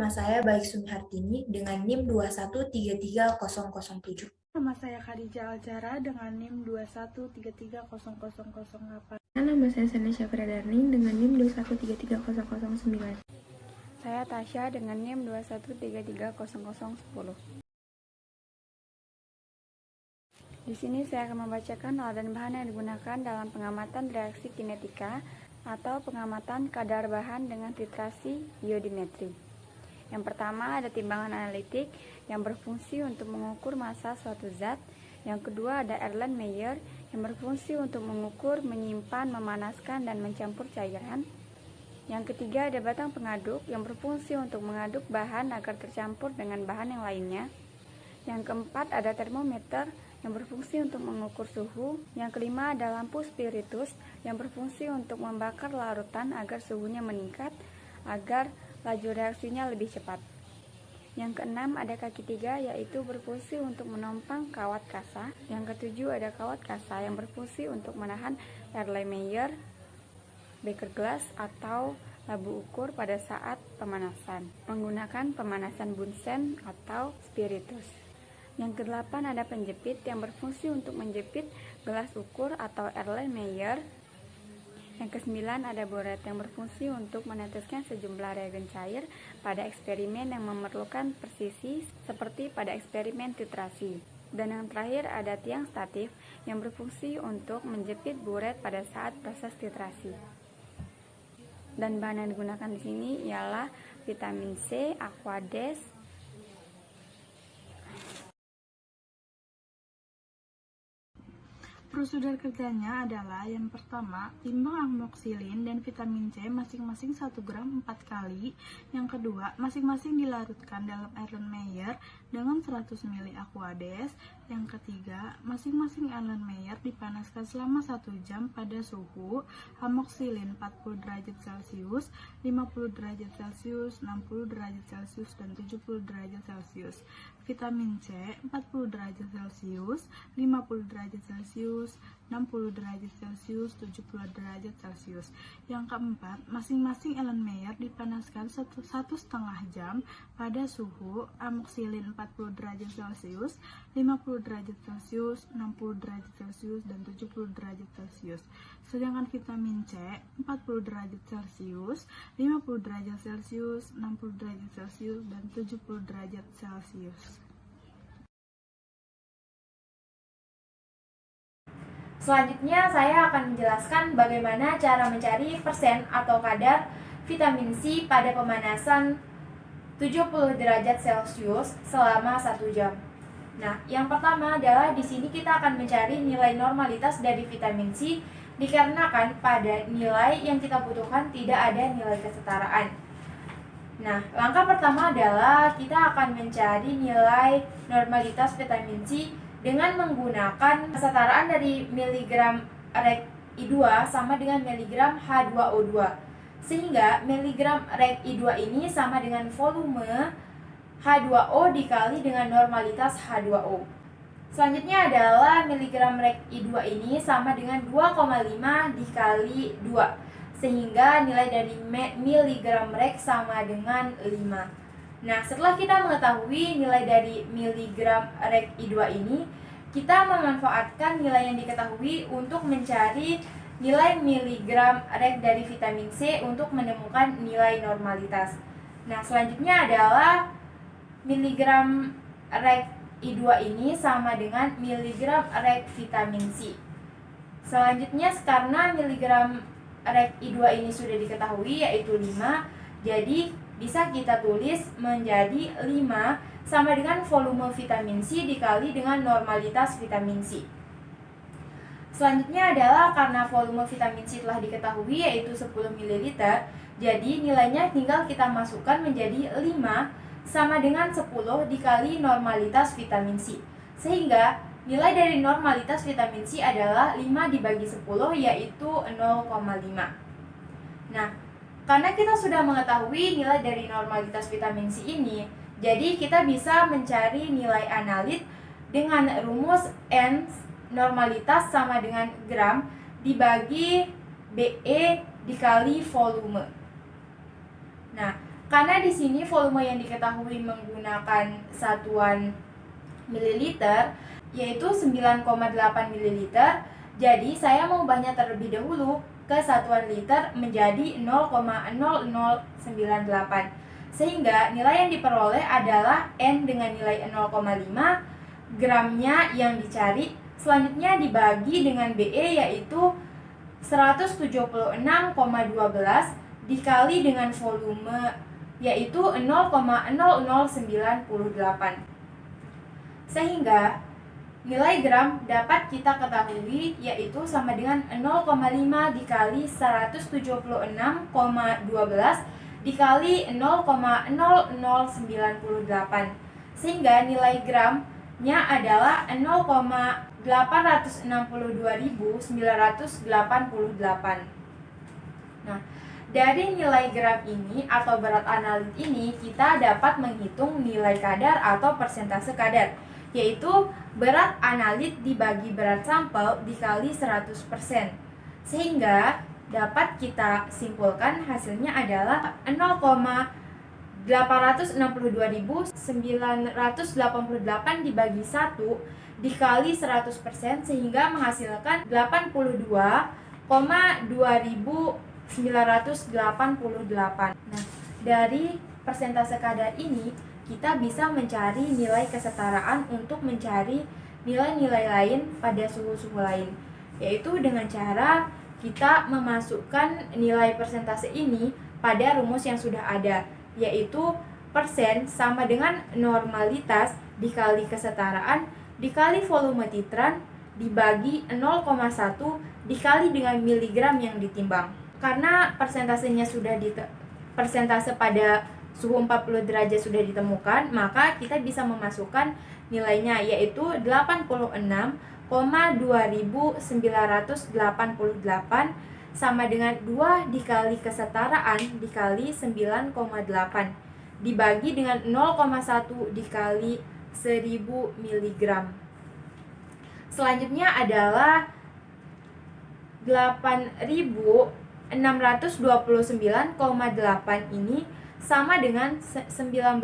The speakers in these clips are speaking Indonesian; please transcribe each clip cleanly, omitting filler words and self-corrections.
nama saya Baik Sumihartini dengan NIM 2133007. Nama saya Khadijah Alcara dengan NIM 2133008. Nama saya Sani Syafira Darning dengan NIM 2133009. Saya Tasya dengan NIM 2133010. Di sini saya akan membacakan alat dan bahan yang digunakan dalam pengamatan reaksi kinetika atau pengamatan kadar bahan dengan titrasi iodimetri. Yang pertama ada timbangan analitik yang berfungsi untuk mengukur massa suatu zat. Yang kedua ada Erlenmeyer yang berfungsi untuk mengukur, menyimpan, memanaskan, dan mencampur cairan. Yang ketiga ada batang pengaduk yang berfungsi untuk mengaduk bahan agar tercampur dengan bahan yang lainnya. Yang keempat ada termometer yang berfungsi untuk mengukur suhu. Yang kelima ada lampu spiritus yang berfungsi untuk membakar larutan agar suhunya meningkat agar laju reaksinya lebih cepat. Yang keenam ada kaki tiga yaitu berfungsi untuk menopang kawat kasa. Yang ketujuh ada kawat kasa yang berfungsi untuk menahan Erlenmeyer, beker glass atau labu ukur pada saat pemanasan menggunakan pemanasan Bunsen atau spiritus. Yang kedelapan ada penjepit yang berfungsi untuk menjepit gelas ukur atau Erlenmeyer. Yang kesembilan ada boret yang berfungsi untuk meneteskan sejumlah reagen cair pada eksperimen yang memerlukan presisi seperti pada eksperimen titrasi. Dan yang terakhir ada tiang statif yang berfungsi untuk menjepit boret pada saat proses titrasi. Dan bahan yang digunakan di sini ialah vitamin C, Aquades. Prosedur kerjanya adalah yang pertama, timbang amoksilin dan vitamin C masing-masing 1 gram 4 kali. Yang kedua, masing-masing dilarutkan dalam Erlenmeyer dengan 100 ml Aquades. Yang ketiga, masing-masing Erlenmeyer dipanaskan selama 1 jam pada suhu amoksilin 40 derajat Celcius, 50 derajat Celcius, 60 derajat Celcius, dan 70 derajat Celcius. Vitamin C 40 derajat Celcius, 50 derajat Celcius, 60 derajat Celcius, 70 derajat Celcius. Yang keempat, masing-masing Erlenmeyer dipanaskan 1,5 jam pada suhu amoksilin 40 derajat Celcius, 50 derajat Celcius, 60 derajat Celcius, dan 70 derajat Celcius. Sedangkan vitamin C 40 derajat Celcius, 50 derajat Celcius, 60 derajat Celcius, dan 70 derajat Celcius. Selanjutnya saya akan menjelaskan bagaimana cara mencari persen atau kadar vitamin C pada pemanasan 70 derajat Celcius selama 1 jam. Nah, yang pertama adalah di sini kita akan mencari nilai normalitas dari vitamin C dikarenakan pada nilai yang kita butuhkan tidak ada nilai kesetaraan. Nah, langkah pertama adalah kita akan mencari nilai normalitas vitamin C dengan menggunakan kesetaraan dari miligram Reg I2 sama dengan miligram H2O2. Sehingga miligram Reg I2 ini sama dengan volume H2O dikali dengan normalitas H2O. Selanjutnya adalah miligram Reg I2 ini sama dengan 2,5 dikali 2. Sehingga nilai dari miligram Reg sama dengan 5. Nah, setelah kita mengetahui nilai dari miligram Reg I2 ini, kita memanfaatkan nilai yang diketahui untuk mencari nilai miligram Reg dari vitamin C untuk menemukan nilai normalitas. Nah, selanjutnya adalah miligram Reg I2 ini sama dengan miligram Reg vitamin C. Selanjutnya, karena miligram Reg I2 ini sudah diketahui yaitu 5, jadi bisa kita tulis menjadi 5 sama dengan volume vitamin C dikali dengan normalitas vitamin C. Selanjutnya adalah karena volume vitamin C telah diketahui yaitu 10 ml, jadi nilainya tinggal kita masukkan menjadi 5 sama dengan 10 dikali normalitas vitamin C. Sehingga nilai dari normalitas vitamin C adalah 5 dibagi 10 yaitu 0,5. Nah, karena kita sudah mengetahui nilai dari normalitas vitamin C ini, jadi kita bisa mencari nilai analit dengan rumus N normalitas sama dengan gram dibagi BE dikali volume. Nah, Karena di sini volume yang diketahui menggunakan satuan mililiter yaitu 9,8 mililiter. Jadi saya mengubahnya terlebih dahulu ke satuan liter menjadi 0,0098. Sehingga nilai yang diperoleh adalah N dengan nilai 0,5, gramnya yang dicari selanjutnya dibagi dengan BE yaitu 176,12 dikali dengan volume yaitu 0,0098. Sehingga nilai gram dapat kita ketahui yaitu sama dengan 0,5 dikali 176,12 dikali 0,0098. Sehingga nilai gramnya adalah 0,862.988. Nah, dari nilai gram ini atau berat analit ini kita dapat menghitung nilai kadar atau persentase kadar, yaitu berat analit dibagi berat sampel dikali 100%. Sehingga dapat kita simpulkan hasilnya adalah 0,862.988 dibagi 1 dikali 100% sehingga menghasilkan 82.988. Nah, dari persentase kadar ini kita bisa mencari nilai kesetaraan untuk mencari nilai-nilai lain pada suhu-suhu lain, yaitu dengan cara kita memasukkan nilai persentase ini pada rumus yang sudah ada, yaitu persen sama dengan normalitas dikali kesetaraan dikali volume titran dibagi 0,1 dikali dengan miligram yang ditimbang. Karena persentasenya sudah persentase pada suhu 40 derajat sudah ditemukan, maka kita bisa memasukkan nilainya yaitu 86,2988 sama dengan 2 dikali kesetaraan dikali 9,8 dibagi dengan 0,1 dikali 1000 mg. Selanjutnya adalah 8.629,8 ini sama dengan 19,6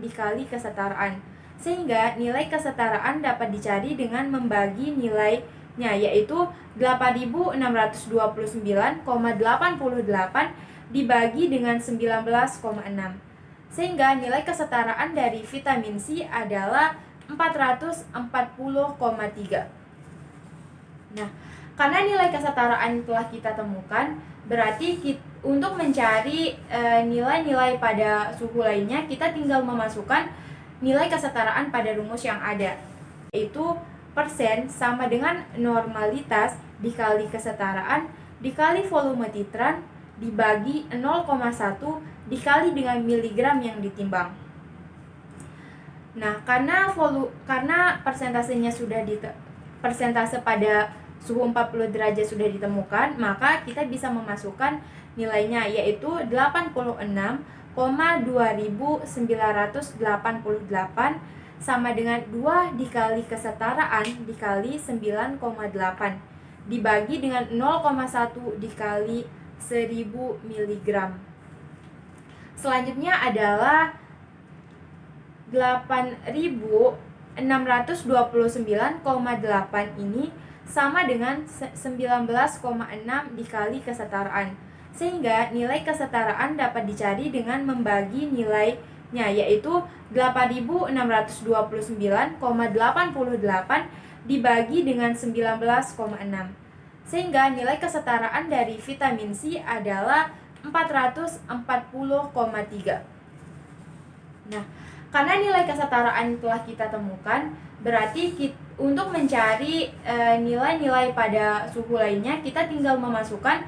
dikali kesetaraan. Sehingga nilai kesetaraan dapat dicari dengan membagi nilainya yaitu 8.629,88 dibagi dengan 19,6. Sehingga nilai kesetaraan dari vitamin C adalah 440,3. Nah, karena nilai kesetaraan telah kita temukan, berarti untuk mencari nilai-nilai pada suhu lainnya, kita tinggal memasukkan nilai kesetaraan pada rumus yang ada, yaitu persen sama dengan normalitas dikali kesetaraan dikali volume titran dibagi 0,1 dikali dengan miligram yang ditimbang. Nah, karena persentasenya persentase pada suhu 40 derajat sudah ditemukan, maka kita bisa memasukkan nilainya yaitu 86,2988 sama dengan 2 dikali kesetaraan dikali 9,8 dibagi dengan 0,1 dikali 1000 mg. Selanjutnya adalah 8.629,8 ini sama dengan 19,6 dikali kesetaraan. Sehingga nilai kesetaraan dapat dicari dengan membagi nilainya yaitu 8.629,88 dibagi dengan 19,6. Sehingga nilai kesetaraan dari vitamin C adalah 440,3. Nah, karena nilai kesetaraan telah kita temukan, berarti untuk mencari nilai-nilai pada suhu lainnya, kita tinggal memasukkan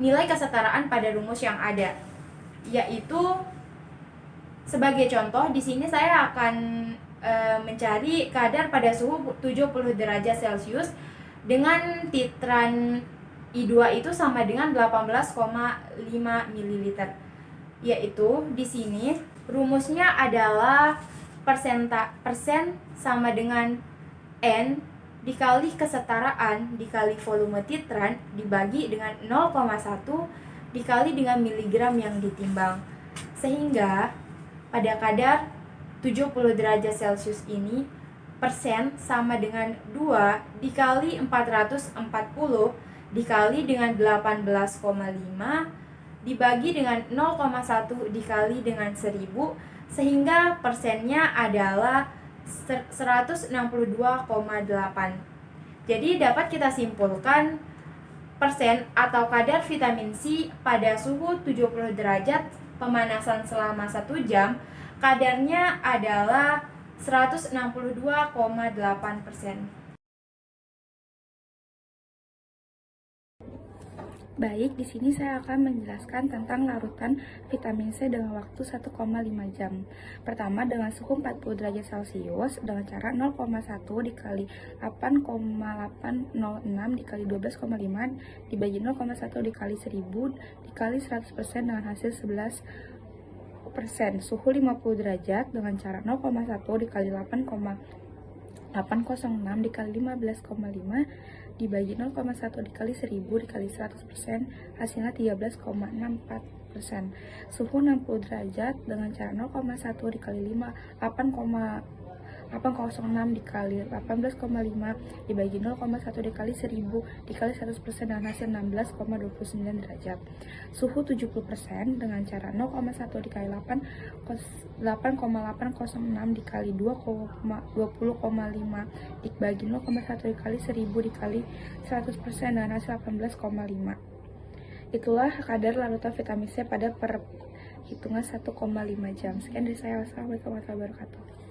nilai kesetaraan pada rumus yang ada. Yaitu sebagai contoh, di sini saya akan mencari kadar pada suhu 70 derajat Celcius dengan titran I2 itu sama dengan 18,5 ml. Yaitu di sini rumusnya adalah persen sama dengan N dikali kesetaraan dikali volume titran dibagi dengan 0,1 dikali dengan miligram yang ditimbang. Sehingga pada kadar 70 derajat Celcius ini, persen sama dengan 2 dikali 440 dikali dengan 18,5 dibagi dengan 0,1 dikali dengan 1000, sehingga persennya adalah 162,8. Jadi dapat kita simpulkan persen atau kadar vitamin C pada suhu 70 derajat pemanasan selama 1 jam kadarnya adalah 162,8%. Baik, di sini saya akan menjelaskan tentang larutan vitamin C dengan waktu 1,5 jam. Pertama, dengan suhu 40 derajat Celcius dengan cara 0,1 dikali 8,806 dikali 12,5 dibagi 0,1 dikali 1000 dikali 100% dengan hasil 11%. Suhu 50 derajat dengan cara 0,1 dikali 8,806 dikali 15,5 dibagi 0,1 dikali 1000 dikali 100%, hasilnya 13,64%. Suhu 60 derajat dengan cara 0,1 dikali 8,6 dikali 18,5 dibagi 0,1 dikali 1000 dikali 100% dengan hasil 16,29 derajat. Suhu 70% dengan cara 0,1 dikali 8,806 dikali 20,5 dibagi 0,1 dikali 1000 dikali 100% dengan hasil 18,5. Itulah kadar larutan vitamin C pada perhitungan 1,5 jam. Sekian dari saya. Wassalamualaikum warahmatullahi wabarakatuh.